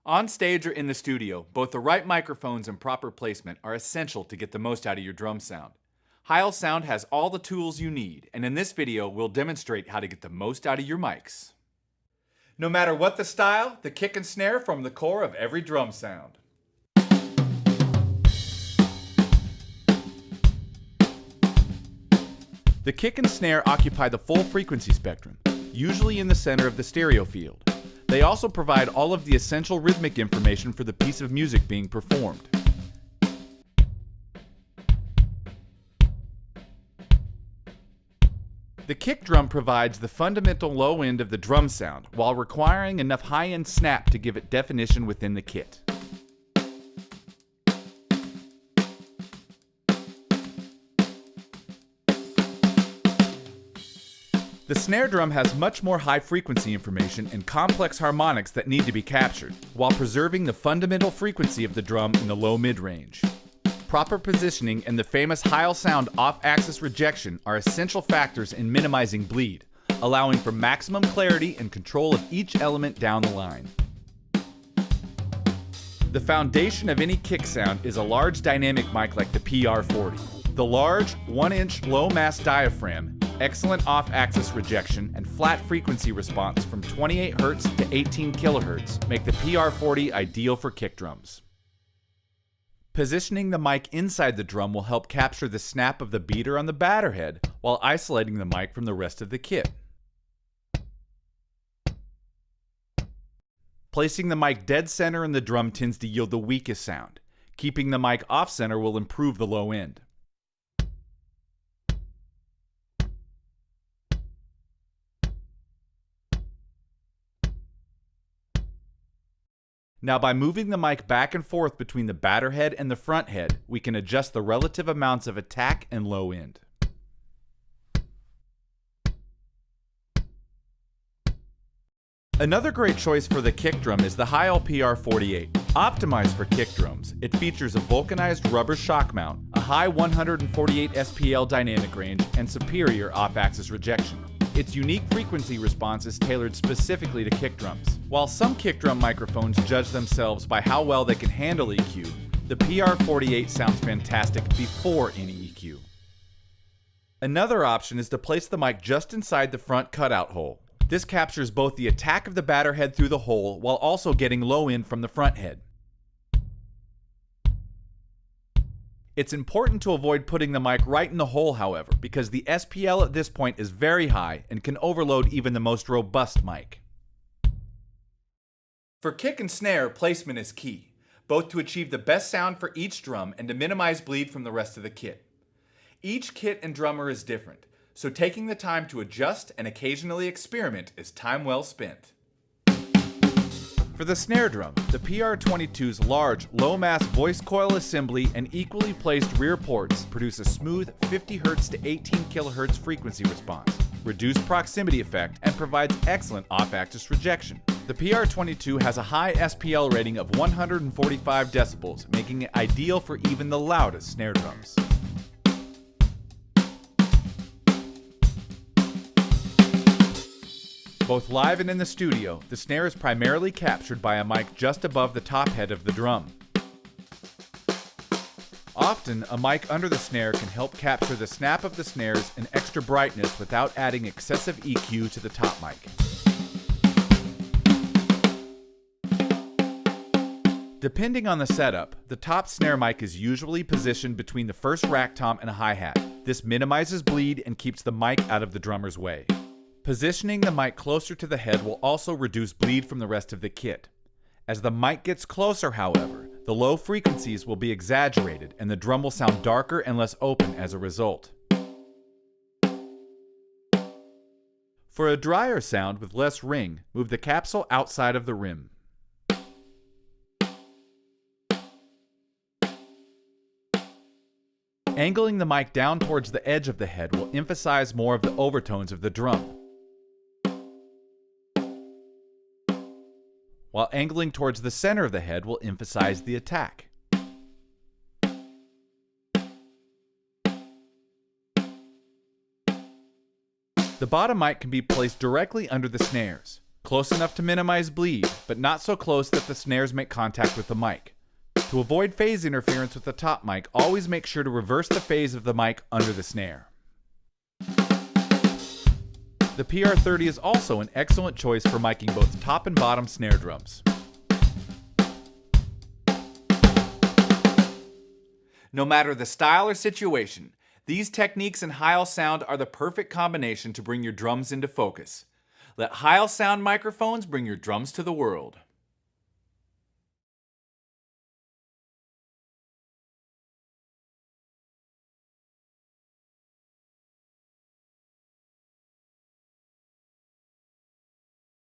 On stage or in the studio, both the right microphones and proper placement are essential to get the most out of your drum sound. Heil Sound has all the tools you need, and in this video, we'll demonstrate how to get the most out of your mics. No matter what the style, the kick and snare form the core of every drum sound. The kick and snare occupy the full frequency spectrum, usually in the center of the stereo field. They also provide all of the essential rhythmic information for the piece of music being performed. The kick drum provides the fundamental low end of the drum sound while requiring enough high-end snap to give it definition within the kit. The snare drum has much more high-frequency information and complex harmonics that need to be captured, while preserving the fundamental frequency of the drum in the low-mid range. Proper positioning and the famous Heil sound off-axis rejection are essential factors in minimizing bleed, allowing for maximum clarity and control of each element down the line. The foundation of any kick sound is a large dynamic mic like the PR40. The large, 1-inch low-mass diaphragm, excellent off-axis rejection, and flat frequency response from 28 Hz to 18 kHz make the PR40 ideal for kick drums. Positioning the mic inside the drum will help capture the snap of the beater on the batter head while isolating the mic from the rest of the kit. Placing the mic dead center in the drum tends to yield the weakest sound. Keeping the mic off-center will improve the low end. Now, by moving the mic back and forth between the batter head and the front head, we can adjust the relative amounts of attack and low end. Another great choice for the kick drum is the Heil PR48. Optimized for kick drums, it features a vulcanized rubber shock mount, a high 148 SPL dynamic range, and superior off-axis rejection. Its unique frequency response is tailored specifically to kick drums. While some kick drum microphones judge themselves by how well they can handle EQ, the PR48 sounds fantastic before any EQ. Another option is to place the mic just inside the front cutout hole. This captures both the attack of the batter head through the hole while also getting low end from the front head. It's important to avoid putting the mic right in the hole, however, because the SPL at this point is very high and can overload even the most robust mic. For kick and snare, placement is key, both to achieve the best sound for each drum and to minimize bleed from the rest of the kit. Each kit and drummer is different, so taking the time to adjust and occasionally experiment is time well spent. For the snare drum, the PR22's large, low-mass voice coil assembly and equally placed rear ports produce a smooth 50 Hz to 18 kHz frequency response, reduced proximity effect, and provides excellent off-axis rejection. The PR22 has a high SPL rating of 145 decibels, making it ideal for even the loudest snare drums. Both live and in the studio, the snare is primarily captured by a mic just above the top head of the drum. Often, a mic under the snare can help capture the snap of the snares and extra brightness without adding excessive EQ to the top mic. Depending on the setup, the top snare mic is usually positioned between the first rack tom and a hi-hat. This minimizes bleed and keeps the mic out of the drummer's way. Positioning the mic closer to the head will also reduce bleed from the rest of the kit. As the mic gets closer, however, the low frequencies will be exaggerated and the drum will sound darker and less open as a result. For a drier sound with less ring, move the capsule outside of the rim. Angling the mic down towards the edge of the head will emphasize more of the overtones of the drum, while angling towards the center of the head will emphasize the attack. The bottom mic can be placed directly under the snares. close enough to minimize bleed, but not so close that the snares make contact with the mic. To avoid phase interference with the top mic, always make sure to reverse the phase of the mic under the snare. The PR30 is also an excellent choice for miking both top and bottom snare drums. No matter the style or situation, these techniques and Heil sound are the perfect combination to bring your drums into focus. Let Heil sound microphones bring your drums to the world.